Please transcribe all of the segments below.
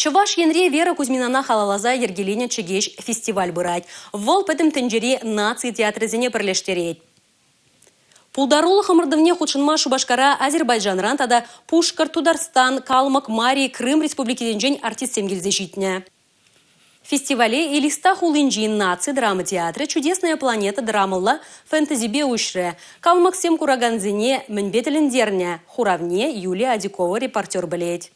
Чуваш Янре Вера Кузьминана халалаза ергелене чегеш фестиваль бырать. Вол пэтым тенджери нации театрызине пірлештерет. Пулдарулы хымырдывне худшынма Шубашкара Азербайджан тада Пушкар, Тударстан, Калмык, Мари, Крым республики день артист семгелзе житне. В фестивале Элиста Хулинджи нации драмы театра «Чудесная планета» драмалла фэнтези-бе ушре. Калмык сем кураганзине Мэнбетелендерня. Хуравне Юлия Адикова репортер блеть.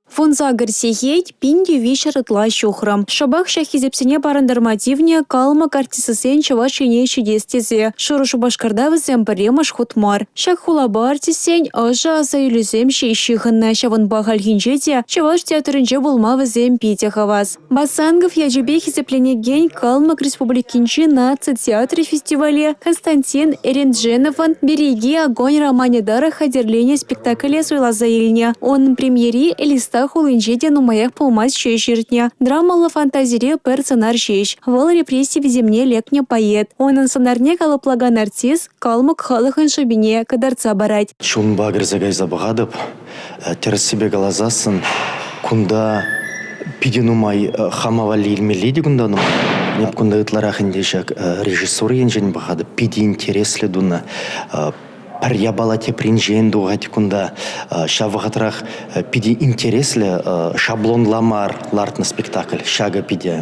Фонзагар сехейт пинди вишер тла шухрам. Шабах шахизепсене парандармативне калмык артисысен чаваш ене чудестезе. Шуру Шубашкарда паремаш хутмар. Шак хулаба артисен ажа аза юлюзем шейшихынна шаван бахаль хинжете чаваш театрынже булма візем питехаваз. Басангов яжебе хизепленеген калмык республикинчи наци театре фестивале Константин Эрендженован береги огонь романедара хадерлене спектакля суйлаза илне. Он премьери Элиста Хулинджеде нумаях полмаз шешертня. Драмалла фантазире персонаж шеш. Вол репрессии земне лекня поэт. Он сонарне калаплаган артист калмык халыхын шабине кадарца барать. Шун багыр загай забагадып, терс себе глазасын, кунда пиденумай хамавали илмеледи кунда нум. Неп кунда ытларахындешак режиссер енжен багадып, пиди интересле дуна. Парьябалате принжен дугать кунда шавахатрах пиди интересле шаблон ламар лартна спектакль шага пиди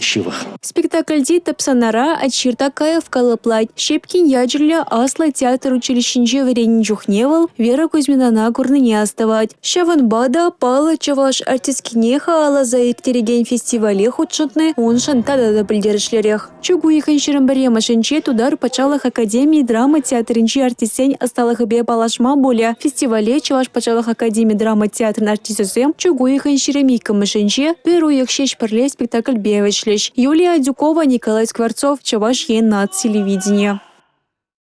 шивах. Спектакль ди тапсанара отчиртакаев калаплать. Щепкин яджерля асла театр училищенже варенин жухневал, Вера Кузьминана не оставать. Шаванбада пала чаваш артисткинеха ала за иртереген фестивале худшутны, он шантада да придержлерех. Чугу ихен ширамбаре машинче тудар пачалах академии драмы театринчи артисень осталах бе палашма боля. Фестивале чаваш пачалах академии драмы театр артисесем, чугу ихен ширамика машинче, перу их шесть парле спектакль бевечлещ. Юлия Адюкова, Николай Скворцов, чаваш ен над телевидения.